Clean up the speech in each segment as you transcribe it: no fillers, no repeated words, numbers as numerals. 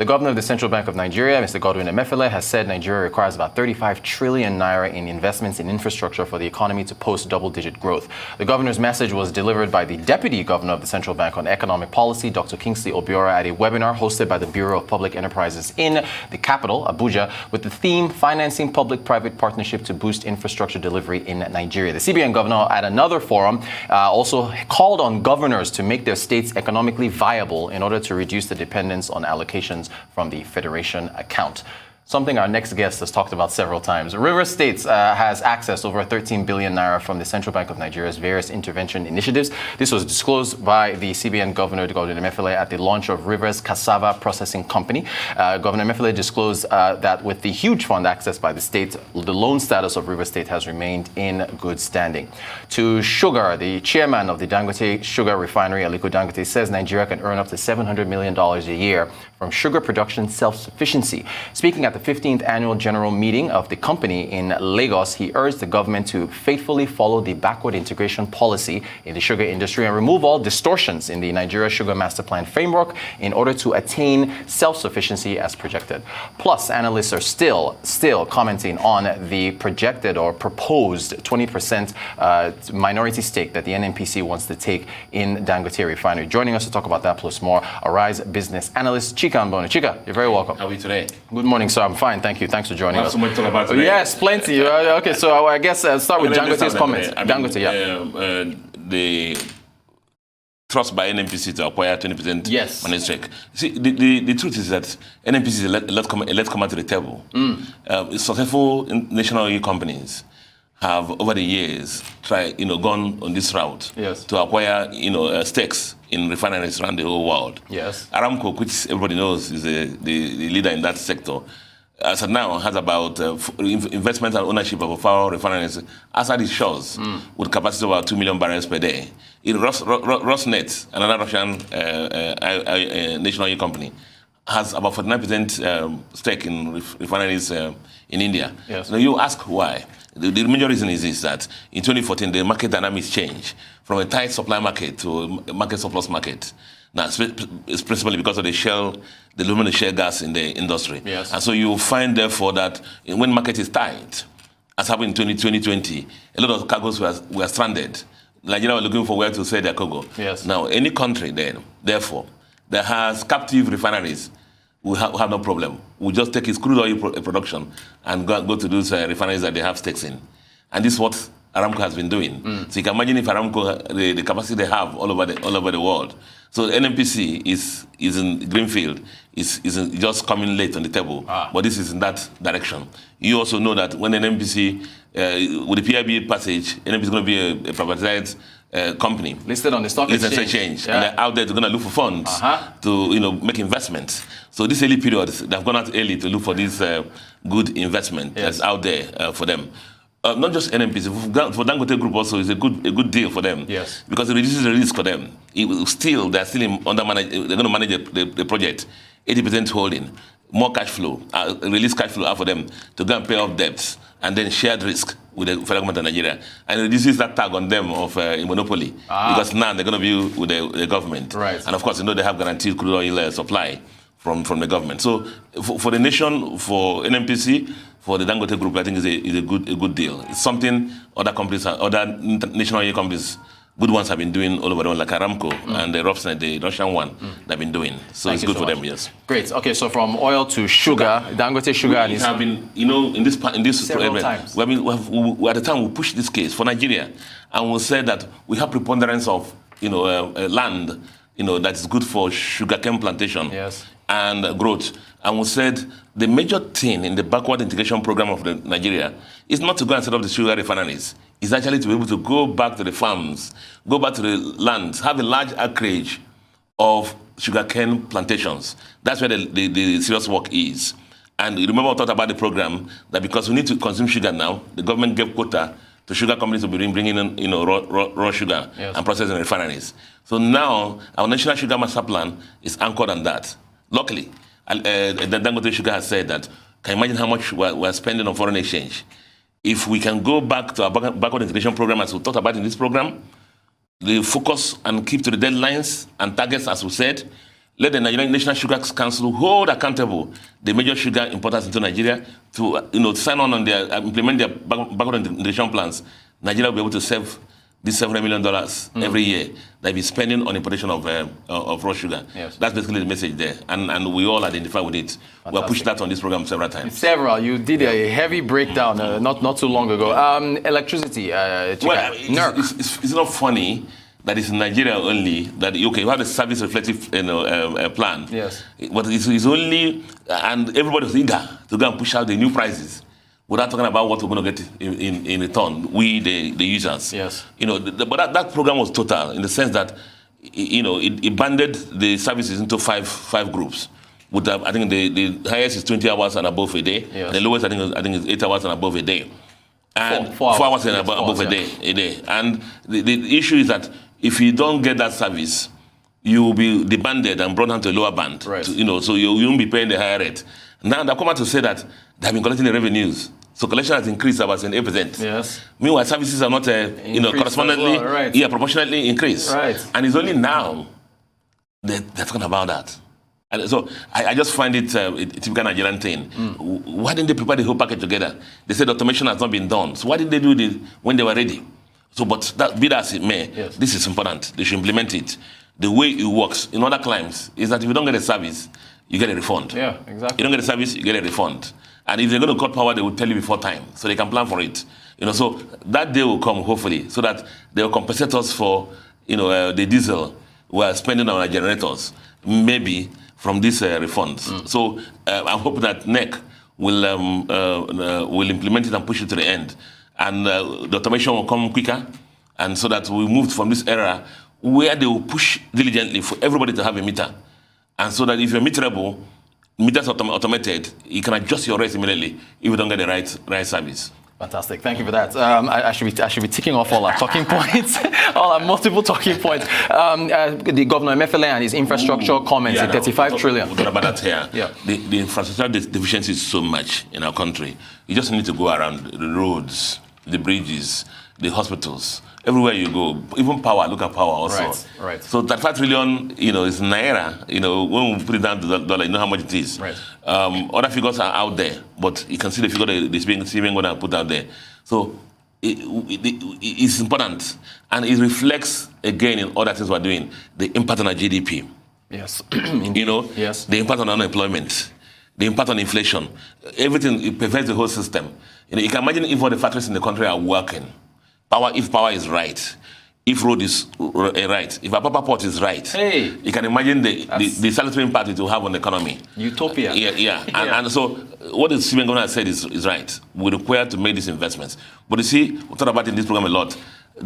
The governor of the Central Bank of Nigeria, Mr. Godwin Emefiele, has said Nigeria requires about 35 trillion naira in investments in infrastructure for the economy to post double-digit growth. The governor's message was delivered by the deputy governor of the Central Bank on economic policy, Dr. Kingsley Obiora, at a webinar hosted by the Bureau of Public Enterprises in the capital, Abuja, with the theme Financing Public-Private Partnership to Boost Infrastructure Delivery in Nigeria. The CBN governor, at another forum, also called on governors to make their states economically viable in order to reduce the dependence on allocations from the Federation account. Something our next guest has talked about several times. Rivers State has accessed over 13 billion naira from the Central Bank of Nigeria's various intervention initiatives. This was disclosed by the CBN Governor Godwin Emefiele at the launch of Rivers Cassava Processing Company. Governor Emefiele disclosed that with the huge fund accessed by the state, the loan status of Rivers State has remained in good standing. To Sugar, the chairman of the Dangote Sugar Refinery, Aliko Dangote, says Nigeria can earn up to $700 million a year from sugar production self-sufficiency. Speaking at the 15th annual general meeting of the company in Lagos, he urged the government to faithfully follow the backward integration policy in the sugar industry and remove all distortions in the Nigeria Sugar Master Plan framework in order to attain self-sufficiency as projected. Plus, analysts are still commenting on the projected or proposed 20% minority stake that the NNPC wants to take in Dangote Refinery. Joining us to talk about that plus more, Arise business analyst Chika Mbonu. Chika, you're very welcome. How are you today? Good morning, sir. I'm fine, thank you. Thanks for joining us. So much to talk about today. Yes, plenty. Okay, so I guess I'll start with Dangote's comments. Dangote, yeah. The trust by NNPC to acquire 20% money stake. See, the truth is that NNPC is let's come out to the table. Successful national oil companies have over the years gone on this route to acquire stakes in refineries around the whole world. Yes. Aramco, which everybody knows is the leader in that sector, as of now has about investment and ownership of 4 refineries outside its shores with capacity of about 2 million barrels per day. Rosneft, another Russian national oil company, has about 49% stake in refineries in India. Yes. Now you ask why. The major reason is that in 2014, the market dynamics changed from a tight supply market to a market surplus market. Now, it's principally because of the luminous shale gas in the industry. Yes. And so you find, therefore, that when market is tight, as happened in 2020, a lot of cargoes were stranded. Nigeria were looking for where to sell their cargo. Yes. Now, any country then, therefore, that has captive refineries will have no problem. We'll just take its crude oil production and go to those refineries that they have stakes in. And this is what Aramco has been doing. So you can imagine if Aramco, the capacity they have all over the world. So NNPC is in Greenfield, is just coming late on the table. But this is in that direction. You also know that when NNPC, with the PIB passage, NNPC is going to be a privatized company listed on the stock exchange. And they're out there going to look for funds to make investments. So this early period, they've gone out early to look for this good investment that's out there for them. Not just NNPC, for Dangote Group also is a good deal for them. Yes. Because it reduces the risk for them. They're going to manage the project, 80% holding, more cash flow, release cash flow out for them to go and pay off debts, and then shared risk with the federal government of Nigeria. And it reduces that tag on them of a monopoly, because now they're going to be with the government. Right. And of course, they have guaranteed crude oil supply from the government. So for the nation, for NNPC, for the Dangote Group, I think is a good deal. It's something other companies, other national oil companies, good ones have been doing all over the world, like Aramco and the Rosneft, the Russian one, they've been doing. So it's good for them, yes. Great. Okay, so from oil to sugar, Dangote Sugar. We have been, in this several times. At the time we pushed this case for Nigeria, and we said that we have preponderance of land, that is good for sugarcane plantation. Yes. And growth. And we said the major thing in the backward integration program of Nigeria is not to go and set up the sugar refineries. It's actually to be able to go back to the farms, go back to the lands, have a large acreage of sugarcane plantations. That's where the serious work is. And you remember I talked about the program, that because we need to consume sugar now, the government gave quota to sugar companies to be bringing in raw sugar and processing refineries. So now our National Sugar Master Plan is anchored on that. Luckily, the Dangote Sugar has said that, can you imagine how much we're spending on foreign exchange? If we can go back to our backward integration program, as we talked about in this program, the focus and keep to the deadlines and targets, as we said, let the Nigerian National Sugar Council hold accountable the major sugar importers into Nigeria to sign on their implement their backward integration plans. Nigeria will be able to save this $700 million every year that be spending on importation of raw sugar. Yes. That's basically the message there, and we all identify with it. We have pushed that on this program several times. Several. You did a heavy breakdown not too long ago. Electricity. Well, it's not funny that it's in Nigeria only that you have a service reflective plan. Yes. But it's only, and everybody was eager to go and push out the new prices without talking about what we're going to get in return, we, the users. Yes. But that program was total in the sense that, it banded the services into five groups. With I think the highest is 20 hours and above a day. Yes. The lowest, I think is 8 hours and above a day. And 4 hours and above a day. And the issue is that if you don't get that service, you will be debanded and brought down to a lower band. Right. So you won't be paying the higher rate. Now they've come out to say that they have been collecting the revenues. So collection has increased about 8%. Yes. Meanwhile, services are not correspondingly, well, right. Proportionately increased. Right. And it's only now they're talking about that. And so I just find it a typical Nigerian thing. Why didn't they prepare the whole package together? They said automation has not been done. So why did they do it when they were ready? So, but be that as it may, yes. This is important. They should implement it. The way it works in other climes is that if you don't get a service, you get a refund. Yeah, exactly. You don't get a service, you get a refund. And if they're going to cut power, they will tell you before time, so they can plan for it. So that day will come, hopefully, so that they will compensate us for, the diesel we're spending on our generators, maybe from these refunds. So I'm hoping that NEC will implement it and push it to the end. And the automation will come quicker, and so that we moved from this era where they will push diligently for everybody to have a meter. And so that if you're meterable, meters automated, you can adjust your rates immediately if you don't get the right service. Fantastic. Thank you for that. I should be ticking off all our talking points, all our multiple talking points. The Governor Emefiele and his infrastructure comments in 35 trillion. We'll talk about that here. Yeah. The infrastructure deficiency is so much in our country. You just need to go around the roads, the bridges, the hospitals. Everywhere you go, even power, look at power also. Right. So 35 trillion, is naira. When we put it down to the dollar, you know how much it is. Right. Other figures are out there, but you can see the figure that's being going to put out there. So it's important, and it reflects again in other things we're doing. The impact on our GDP. Yes. Yes. The impact on unemployment. The impact on inflation. Everything, it pervades the whole system. You can imagine if all the factories in the country are working. If power is right, if road is right, if our Papa Port is right, you can imagine the salutary impact it will have on the economy. Utopia. Yeah. And so what the Syrian government has said is right. We're required to make these investments. But you see, we talk about in this program a lot.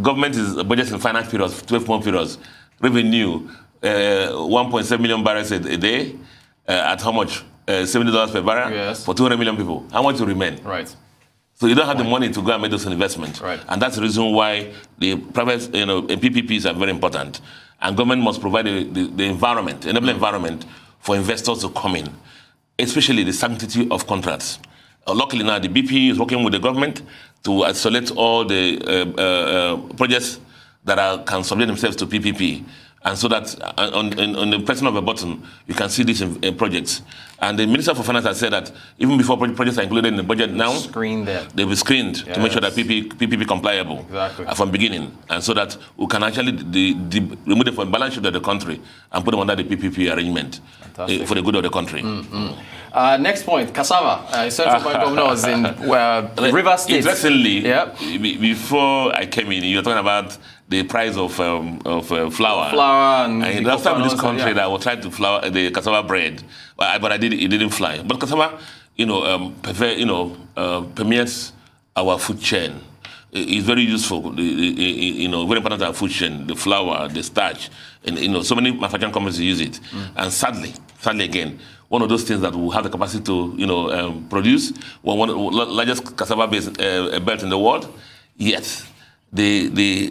Government is budget in finance periods, 12-month periods. Revenue, 1.7 million barrels a day. At how much? $70 per barrel? Yes. For 200 million people. How much will remain? Right. So you don't have the money to go and make those investments. Right. And that's the reason why the private, PPPs are very important. And government must provide the environment, enabling environment for investors to come in, especially the sanctity of contracts. Luckily now, the BP is working with the government to select all the projects that can subject themselves to PPP. And so that on the pressing of a button, you can see these projects. And the Minister for Finance has said that even before projects are included in the budget now, they'll be screened to make sure that PPP compliable from beginning. And so that we can actually remove them from the balance sheet of the country and put them under the PPP arrangement for the good of the country. Next point, cassava. Central Bank governor was in Rivers State. Interestingly, before I came in, you were talking about the price of flour. And last time in this country that I was trying to flour the cassava bread, but it didn't fly. But cassava, permeates our food chain. It's very useful. Very important to our food chain. The flour, the starch, and so many manufacturing companies use it. And sadly again, one of those things that we have the capacity to produce, one of the largest cassava belt in the world, yet the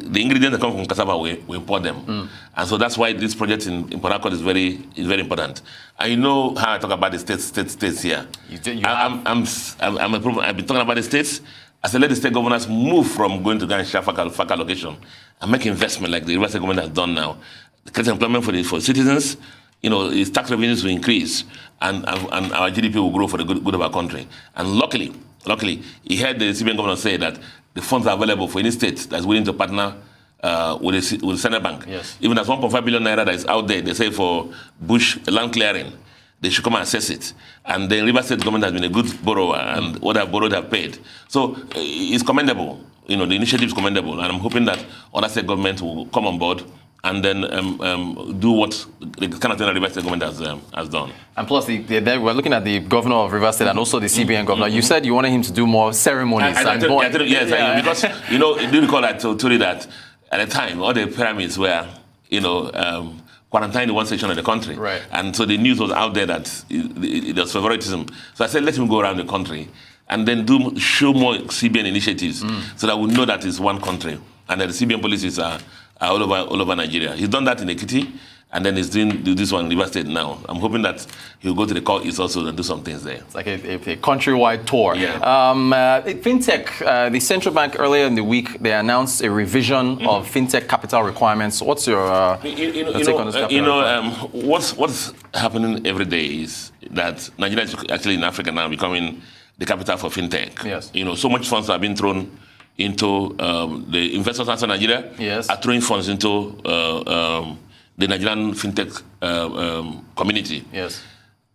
ingredients that come from cassava, we import them. And so that's why this project in Port Harcourt is very important. And you know how I talk about the states here. I've been talking about the states. I said, let the state governors move from going to go and share FACA location and make investment like the Rivers State government has done now. Create employment for citizens, its tax revenues will increase and our GDP will grow for the good of our country. And luckily, he heard the CBN governor say that the funds are available for any state that's willing to partner with the central bank. Yes. Even as 1.5 billion naira that is out there, they say for bush land clearing, they should come and assess it. And the River State government has been a good borrower, and what they have borrowed have paid. So it's commendable. The initiative is commendable, and I'm hoping that other state governments will come on board and then do what the kind of thing that River State government has done. And plus, we're looking at the governor of River State and also the CBN governor. You said you wanted him to do more ceremonies. Yes, because, do you recall I told you that at the time, all the pyramids were, quarantined in one section of the country. Right. And so the news was out there that it was favoritism. So I said, let him go around the country and then show more CBN initiatives so that we know that it's one country and that the CBN policies are all over Nigeria. He's done that in Ekiti, and then he's doing this one in River State now. I'm hoping that he'll go to the South East also and do some things there. It's like a countrywide tour. Yeah. FinTech, the central bank earlier in the week, they announced a revision of FinTech capital requirements. What's your take on this? What's happening every day is that Nigeria is actually in Africa now becoming the capital for FinTech. Yes. So much funds are being thrown into the investors outside Nigeria are throwing funds into the Nigerian FinTech community. Yes.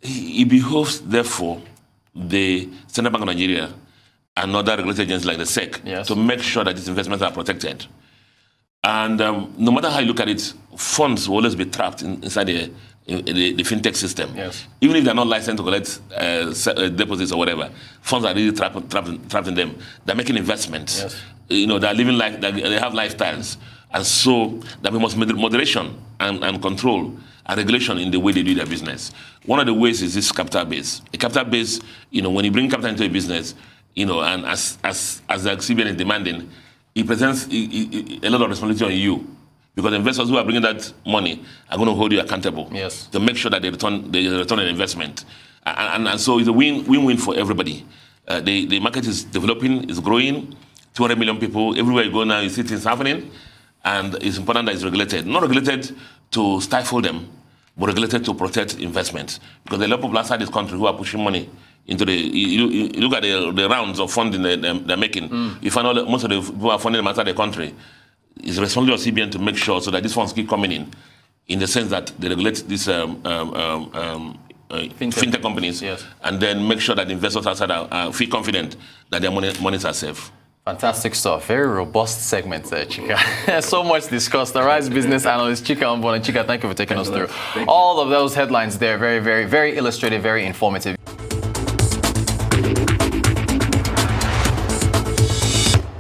It behoves, therefore, the Central Bank of Nigeria and other regulatory agencies like the SEC to make sure that these investments are protected. And no matter how you look at it, funds will always be trapped inside the FinTech system. Yes. Even if they're not licensed to collect deposits or whatever, funds are really trapped in them. They're making investments. Yes. They're living life, they have lifestyles. And so there must be moderation and control and regulation in the way they do their business. One of the ways is this capital base. A capital base, when you bring capital into a business, and as the CBN is demanding, it presents a lot of responsibility on you. Because investors who are bringing that money are going to hold you accountable to make sure that they return an investment. And so it's a win-win for everybody. The market is developing, is growing. 200 million people, everywhere you go now, you see things happening. And it's important that it's regulated. Not regulated to stifle them, but regulated to protect investments. Because there are a lot of people outside this country who are pushing money into you look at the rounds of funding they're making. You find out that most of the people who are funding them outside the country. It's the responsibility of CBN to make sure so that these funds keep coming in the sense that they regulate these fintech companies, and then make sure that investors outside feel confident that their monies are safe. Fantastic stuff. Very robust segment there, Chika. So much discussed. The Rise business analyst, Chika Ombona. Chika, thank you for taking us through all of those headlines there. Very, very, very illustrative, very informative.